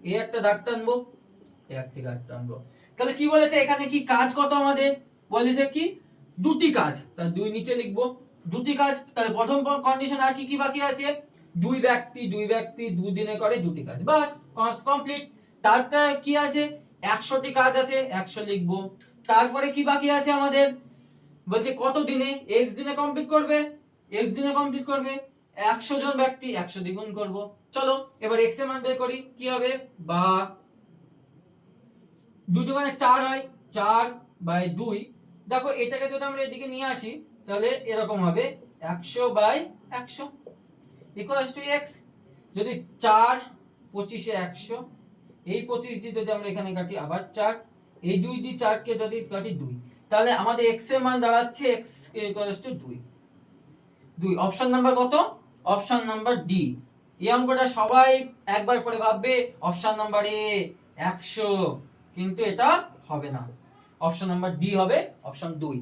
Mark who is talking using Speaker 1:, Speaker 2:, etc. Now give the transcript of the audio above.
Speaker 1: এই একটা দাগ টানবো, এই একটা দাগ টানবো। তাহলে কি বলেছে এখানে, কি কাজ কত আমাদের বলেছে, কি দুটি কাজ, তাহলে 2 নিচে লিখবো, দুটি কাজ। তাহলে প্রথম কন্ডিশন আর কি কি বাকি আছে, দুই ব্যক্তি 2 দিনে করে দুটি কাজ, বাস কাজ কমপ্লিট। তারটা কি আছে, 100টি কাজ আছে, 100 লিখবো। তারপরে কি বাকি আছে আমাদের, বলছে কত দিনে, x দিনে কমপ্লিট করবে, 100 জন ব্যক্তি 100 দ্বিগুণ করব। চলো এবার x এর মান বের করি, কি হবে, বা 2 দুগুণে 4 হয়, 4/2। দেখো এটাকে যদি আমরা এদিকে নিয়ে আসি তাহলে এরকম হবে 100/100 ইকুয়ালস টু x। যদি 4 25 এ 100, এই 25 দিয়ে যদি আমরা এখানে কাটি আবার 4, এই 2 দিয়ে 4 কে যদি কাটি 2, তাহলে আমাদের x এর মান দাঁড়াচ্ছে x equals to 2। Option number কত, অপশন নাম্বার ডি। এই অঙ্কটা সবাই একবার করে ভাববে, অপশন নাম্বার এ 100, কিন্তু এটা হবে না, অপশন নাম্বার ডি হবে অপশন 2।